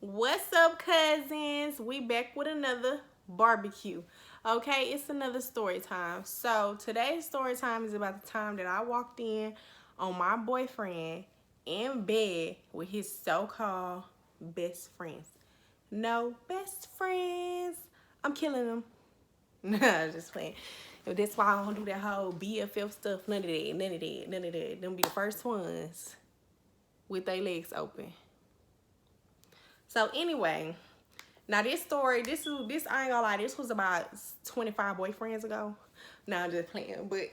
What's up, cousins? We back with another barbecue. Okay, it's another story time. So today's story time is about the time that I walked in on my boyfriend in bed with his so-called best friends. No best friends. I'm killing them. Nah, just playing. That's why I don't do that whole BFF stuff. None of that. None of that. None of that. Them be the first ones with their legs open. So anyway, now this story, this I ain't gonna lie, this was about 25 boyfriends ago. No, I'm just playing, but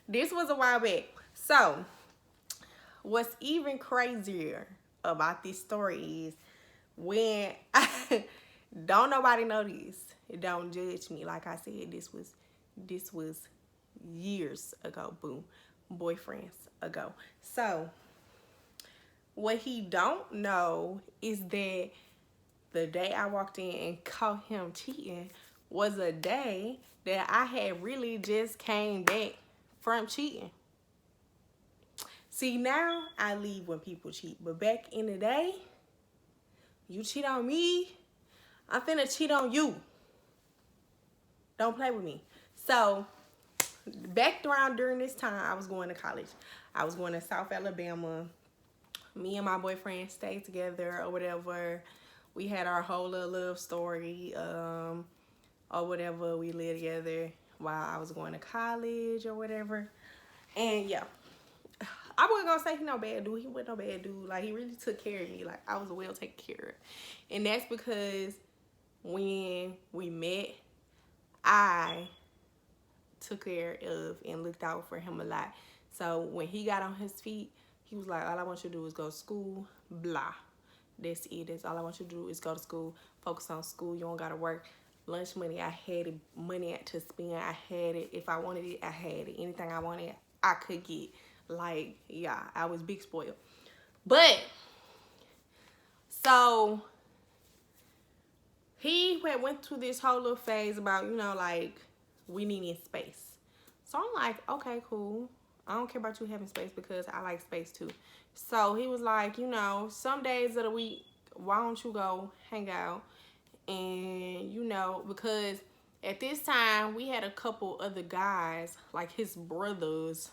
this was a while back. So what's even crazier about this story is when don't nobody know this. Don't judge me. Like I said, this was years ago, boom, boyfriends ago. So what he don't know is that the day I walked in and caught him cheating was a day that I had really just came back from cheating. See, now I leave when people cheat, but back in the day, you cheat on me, I'm finna cheat on you. Don't play with me. So back around during this time, I was going to college. I was going to South Alabama. Me and my boyfriend stayed together or whatever. We had our whole little love story or whatever. We lived together while I was going to college or whatever. And yeah, I wasn't gonna say he no bad dude. He wasn't no bad dude. Like, he really took care of me. Like, I was well taken care of. And that's because when we met, I took care of and looked out for him a lot. So when he got on his feet, he was like, all I want you to do is go to school, blah. That's it. That's all I want you to do is go to school, focus on school. You don't gotta work. Lunch money, I had it. Money to spend, I had it. If I wanted it, I had it. Anything I wanted, I could get. Like, yeah, I was big spoiled. But so he went through this whole little phase about, like, we needing space. So I'm like, okay, cool. I don't care about you having space because I like space too. So he was like, some days of the week, why don't you go hang out? And, because at this time we had a couple other guys, like his brothers,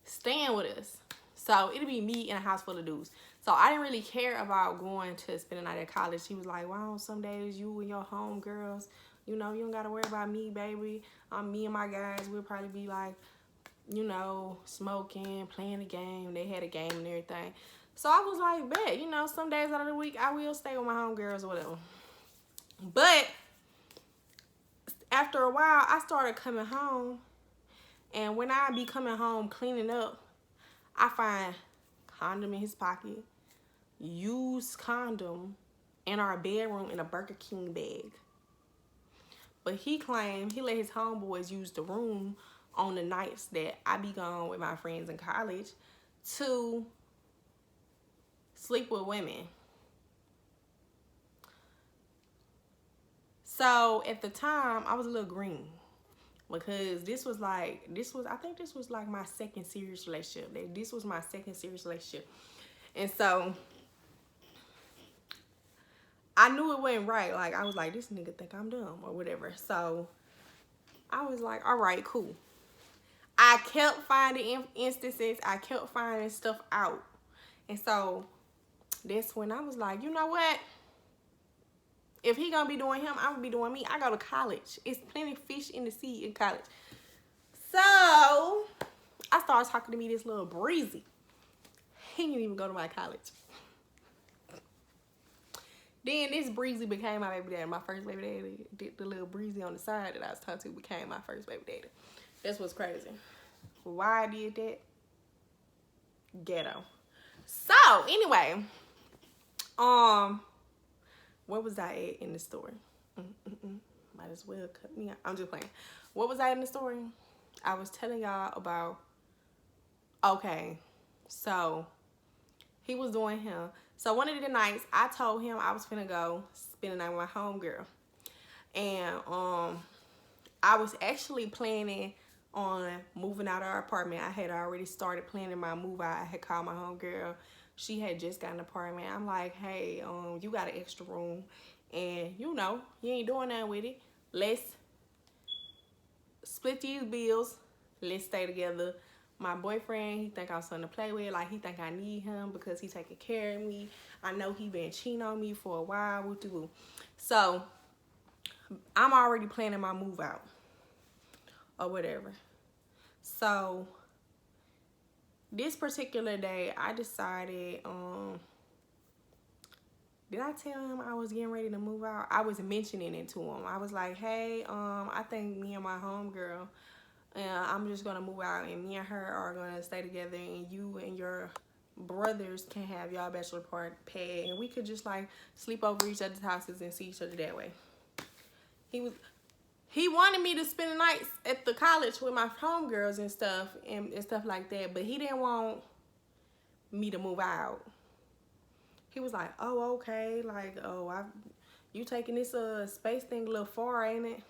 staying with us. So it'd be me in a house full of dudes. So I didn't really care about going to spend a night at college. He was like, wow, some days you and your homegirls, you don't gotta worry about me, baby. Me and my guys, we'll probably be like, smoking, playing the game. They had a game and everything. So I was like, bet, some days out of the week I will stay with my homegirls or whatever. But after a while, I started coming home. And when I be coming home cleaning up, I find condom in his pocket, used condom in our bedroom in a Burger King bag. But he claimed he let his homeboys use the room on the nights that I be gone with my friends in college to sleep with women. So at the time, I was a little green because I think this was like my second serious relationship. This was my second serious relationship. And so I knew it wasn't right. Like, I was like, this nigga think I'm dumb or whatever. So I was like, all right, cool. I kept finding instances. I kept finding stuff out. And so that's when I was like, you know what? If he gonna be doing him, I'm gonna be doing me. I go to college. It's plenty of fish in the sea in college. So I started talking to me this little breezy. He didn't even go to my college. Then this breezy became my baby daddy. My first baby daddy. The little breezy on the side that I was talking to became my first baby daddy. That's what's crazy. Why I did that? Ghetto. So anyway, where was I at in the story? Might as well cut me out. I'm just playing. What was I in the story? I was telling y'all about, okay, so he was doing him. So one of the nights, I told him I was finna go spend the night with my homegirl. And I was actually planning on moving out of our apartment. I had already started planning my move out. I had called my homegirl, She had just got an apartment. I'm like, hey, you got an extra room, and you know, you ain't doing nothing with it. Let's split these bills. Let's stay together. My boyfriend, he think I'm something to play with. Like, he think I need him because he taking care of me. I know he been cheating on me for a while. Woo-de-woo. So, I'm already planning my move out or whatever. So, this particular day, I decided, did I tell him I was getting ready to move out? I was mentioning it to him. I was like, hey, I think me and my homegirl, I'm just going to move out, and me and her are going to stay together, and you and your brothers can have y'all bachelor party pad, and we could just, like, sleep over each other's houses and see each other that way. He wanted me to spend the nights at the college with my homegirls and stuff like that, but he didn't want me to move out. He was like, oh, okay, like, oh, you taking this space thing a little far, ain't it?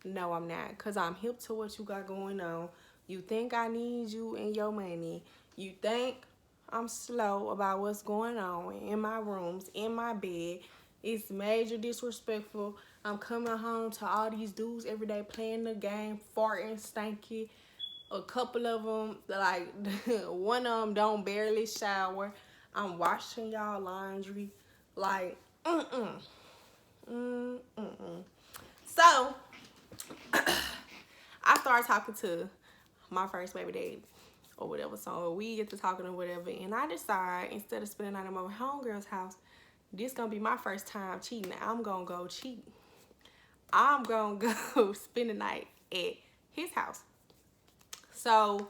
No, I'm not, because I'm hip to what you got going on. You think I need you and your money. You think I'm slow about what's going on in my rooms, in my bed. It's major disrespectful. I'm coming home to all these dudes every day playing the game, farting, stanky. A couple of them, like, one of them don't barely shower. I'm washing y'all laundry. Like, So, I started talking to my first baby daddy or whatever. So, we get to talking or whatever. And I decide, instead of spending the night at my homegirl's house, this gonna be my first time cheating. I'm gonna go cheat. I'm gonna go spend the night at his house. So,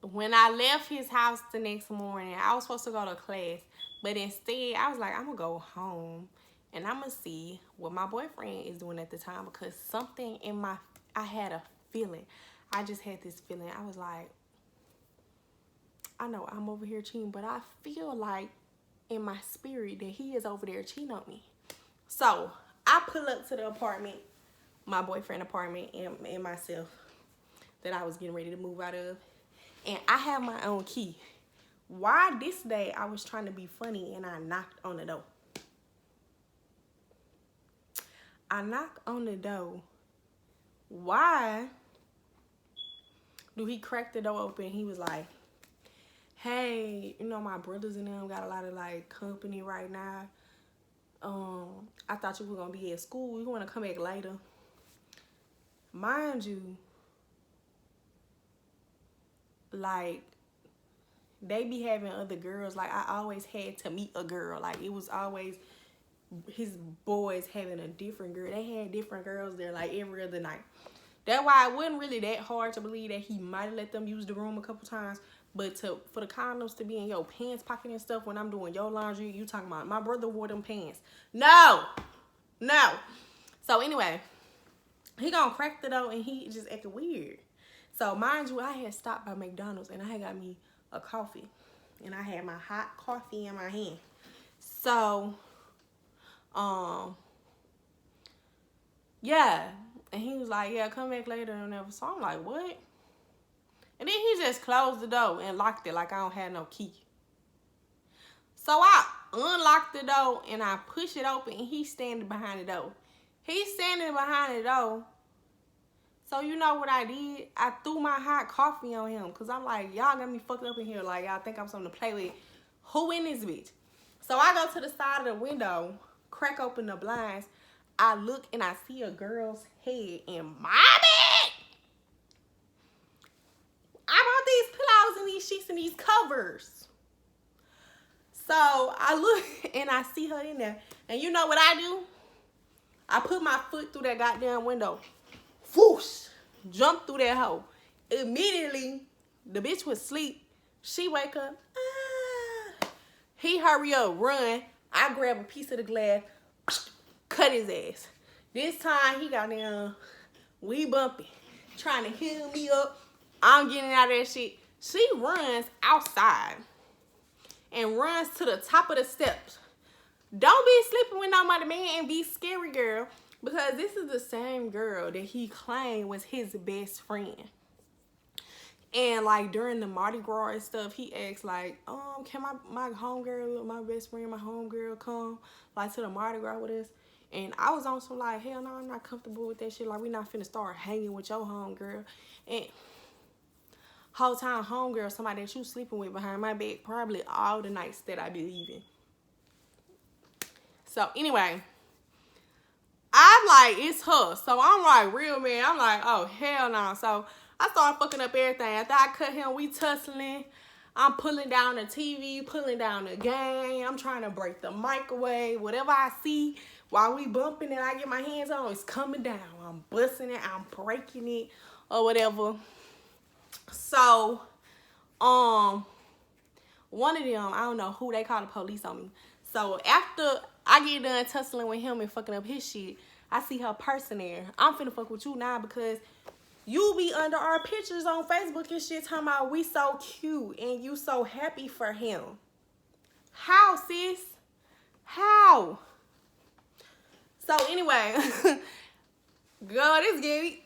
when I left his house the next morning, I was supposed to go to class, but instead I was like, I'm gonna go home and I'm gonna see what my boyfriend is doing at the time, because something in I had a feeling. I just had this feeling. I was like, I know I'm over here cheating, but I feel like in my spirit that he is over there cheating on me. So I pull up to the apartment, my boyfriend apartment, and myself that I was getting ready to move out of. And I have my own key. Why this day I was trying to be funny and I knocked on the door. I knocked on the door. Why do he crack the door open? He was like, hey, you know, my brothers and them got a lot of, like, company right now. I thought you were going to be at school. You want to come back later? Mind you, like, they be having other girls. Like, I always had to meet a girl. Like, it was always his boys having a different girl. They had different girls there, like, every other night. That's why it wasn't really that hard to believe that he might have let them use the room a couple times. But for the condoms to be in your pants pocket and stuff when I'm doing your laundry, you talking about my brother wore them pants. No. So anyway, he gonna crack the door and he just acting weird. So mind you, I had stopped by McDonald's and I had got me a coffee. And I had my hot coffee in my hand. So, yeah. And he was like, yeah, come back later and whatever. So I'm like, what? And then he just closed the door and locked it like I don't have no key. So I unlocked the door and I push it open and he's standing behind the door. He's standing behind the door. So you know what I did? I threw my hot coffee on him because I'm like, y'all got me fucked up in here. Like, y'all think I'm something to play with. Who in this bitch? So I go to the side of the window, crack open the blinds. I look and I see a girl's head in my bed. I bought these pillows and these sheets and these covers. So I look and I see her in there. And you know what I do? I put my foot through that goddamn window. Whoosh! Jump through that hole. Immediately, the bitch was asleep. She wake up. Ah. He hurry up, run. I grab a piece of the glass, cut his ass. This time, he got down, we bumping, trying to heal me up. I'm getting out of that shit. She runs outside and runs to the top of the steps. Don't be sleeping with nobody, man, and be scary, girl. Because this is the same girl that he claimed was his best friend. And like during the Mardi Gras and stuff, he asked like, can my homegirl, my best friend, my homegirl come like to the Mardi Gras with us? And I was on some like, hell no, I'm not comfortable with that shit. Like, we not finna start hanging with your homegirl. And whole time homegirl, somebody that you sleeping with behind my back, probably all the nights that I be leaving. So anyway, I'm like, it's her. So I'm like, real man. I'm like, oh, hell no. So I started fucking up everything. After I cut him, we tussling. I'm pulling down the TV, pulling down the game. I'm trying to break the microwave. Whatever I see while we bumping and I get my hands on, it's coming down. I'm busting it. I'm breaking it or whatever. So, one of them, I don't know who, they called the police on me. So after I get done tussling with him and fucking up his shit, I see her person there. I'm finna fuck with you now because you be under our pictures on Facebook and shit talking about we so cute and you so happy for him. How, sis? How? So anyway, girl, this Gabby.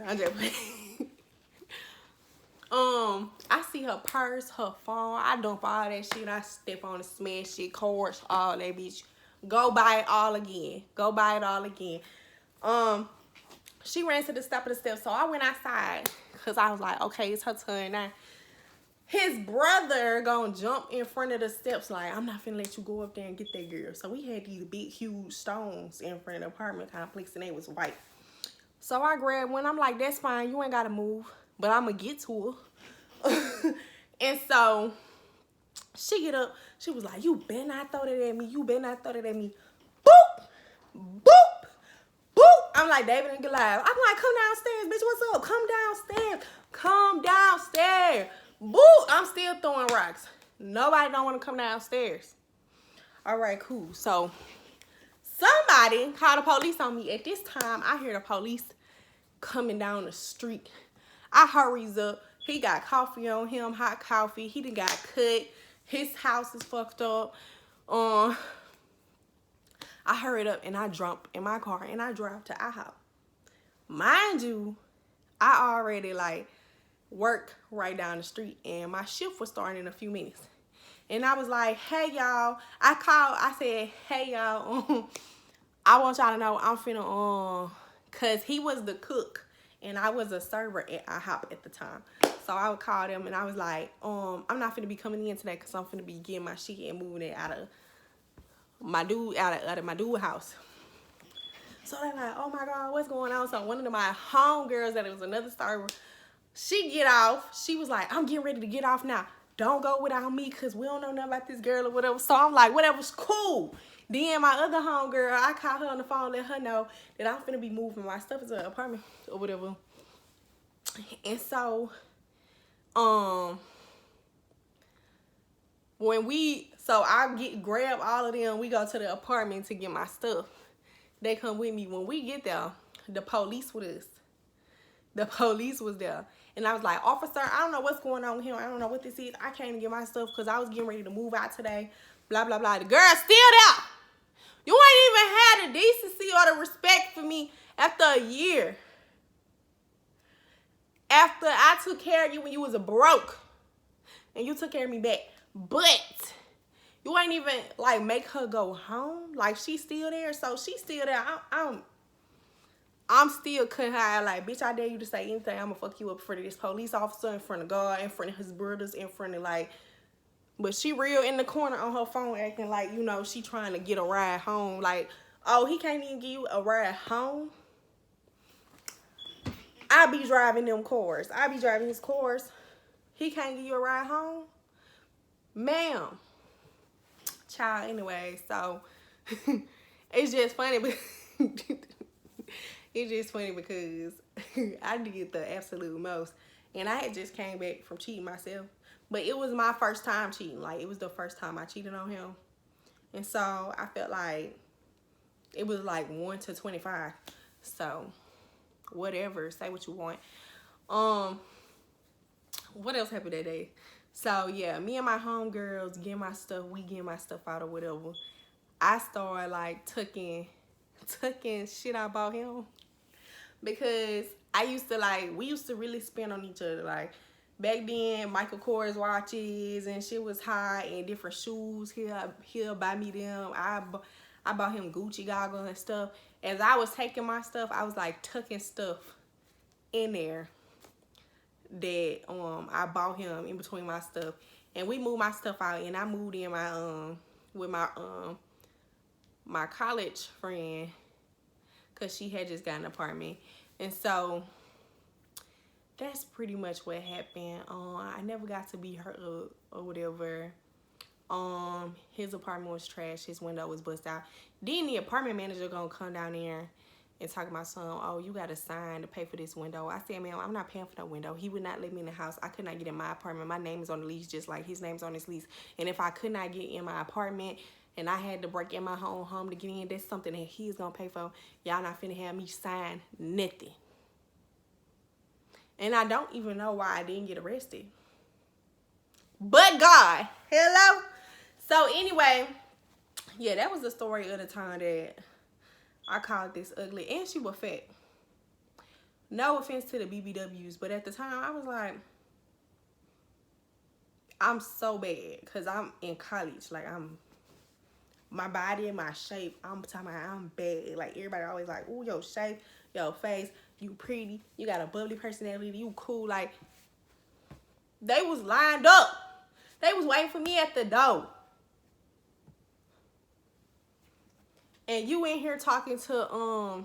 I'm just playing. I see her purse, her phone. I dump all that shit. I step on it, smash it, cards, all that bitch. Go buy it all again. Go buy it all again. She ran to the top of the steps, so I went outside because I was like, okay, it's her turn now. His brother gonna jump in front of the steps like, I'm not finna let you go up there and get that girl. So we had these big, huge stones in front of the apartment complex, and they was white. So I grabbed one. I'm like, that's fine. You ain't got to move. But I'm going to get to her. And so she get up. She was like, you better not throw that at me. You better not throw that at me. Boop. Boop. Boop. I'm like, David and Goliath. I'm like, come downstairs, bitch. What's up? Come downstairs. Come downstairs. Boop. I'm still throwing rocks. Nobody don't want to come downstairs. All right, cool. So somebody called the police on me. At this time, I hear the police coming down the street. I hurries up. He got coffee on him, hot coffee. He done got cut. His house is fucked up. I hurried up and I jumped in my car and I drove to our house. Mind you, I already like work right down the street and my shift was starting in a few minutes. And I was like, hey y'all. I said, hey y'all. I want y'all to know I'm finna, cause he was the cook and I was a server at IHOP at the time. So I would call them and I was like, I'm not finna be coming in today cause I'm finna be getting my shit and moving it out of my dude house. So they're like, oh my God, what's going on? So one of my homegirls that was another server, she get off. She was like, I'm getting ready to get off now. Don't go without me because we don't know nothing about this girl or whatever. So I'm like, whatever's cool. Then my other homegirl, I called her on the phone, let her know that I'm finna be moving my stuff into an apartment or whatever. And so, grab all of them, we go to the apartment to get my stuff. They come with me. When we get there, the police with us. The police was there. And I was like, officer, I don't know what's going on with him. I don't know what this is. I came to get my stuff because I was getting ready to move out today. Blah, blah, blah. The girl's still there. You ain't even had the decency or the respect for me after a year. After I took care of you when you was a broke. And you took care of me back. But you ain't even like make her go home. Like she's still there. So she's still there. I'm still cutting her out like, bitch, I dare you to say anything. I'm gonna fuck you up in front of this police officer, in front of God, in front of his brothers, in front of like, but she real in the corner on her phone acting like, you know, she trying to get a ride home. Like, oh, he can't even give you a ride home? I be driving them cars. I be driving his cars. He can't give you a ride home? Ma'am. Child, anyway, so it's just funny because it's just funny because I did the absolute most. And I had just came back from cheating myself. But it was my first time cheating. Like, it was the first time I cheated on him. And so I felt like it was like 1 to 25. So, whatever. Say what you want. What else happened that day? So, yeah, me and my homegirls getting my stuff. We getting my stuff out or whatever. I started, like, tucking shit I bought him. Because we used to really spend on each other. Like, back then, Michael Kors watches and shit was high, and different shoes. He'll buy me them. I bought him Gucci goggles and stuff. As I was taking my stuff, I was like tucking stuff in there that I bought him in between my stuff. And we moved my stuff out, and I moved in my with my college friend, because she had just got an apartment. And so that's pretty much what happened. I never got to be hurt or whatever. His apartment was trash. His window was busted out. Then the apartment manager gonna come down there and talk about something. Oh, you got to sign to pay for this window. I said, man, I'm not paying for no window. He would not let me in the house. I could not get in my apartment. My name is on the lease, just like his name's on his lease. And if I could not get in my apartment and I had to break in my own home to get in, that's something that he's gonna pay for. Y'all not finna have me sign nothing. And I don't even know why I didn't get arrested. But God, hello. So anyway, yeah, that was the story of the time that I called this ugly. And she was fat. No offense to the BBWs, but at the time I was like, I'm so bad because I'm in college. Like, my body and my shape, I'm talking about I'm bad. Like, everybody always like, ooh, your shape, your face, you pretty, you got a bubbly personality, you cool. Like, they was lined up. They was waiting for me at the door. And you in here talking to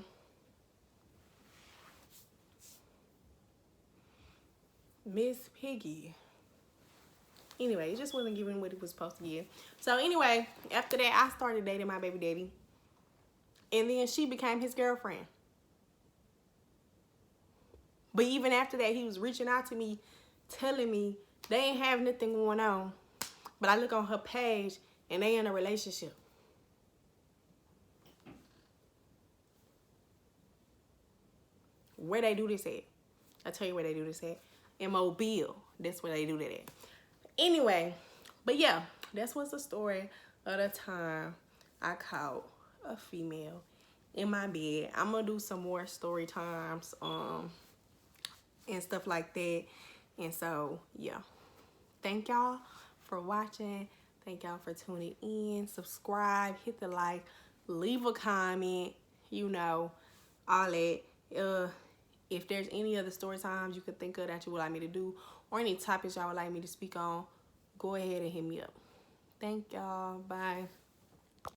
Miss Piggy. Anyway, it just wasn't giving what it was supposed to give. So anyway, after that, I started dating my baby daddy. And then she became his girlfriend. But even after that, he was reaching out to me, telling me they ain't have nothing going on. But I look on her page and they in a relationship. Where they do this at? I'll tell you where they do this at. In Mobile. That's where they do that at. Anyway, but yeah, that's what's the story of the time I caught a female in my bed. I'm gonna do some more story times and stuff like that. And so yeah, thank y'all for watching. Thank y'all for tuning in. Subscribe, hit the like, leave a comment, you know, all that. If there's any other story times you could think of that you would like me to do, or any topics y'all would like me to speak on, go ahead and hit me up. Thank y'all. Bye.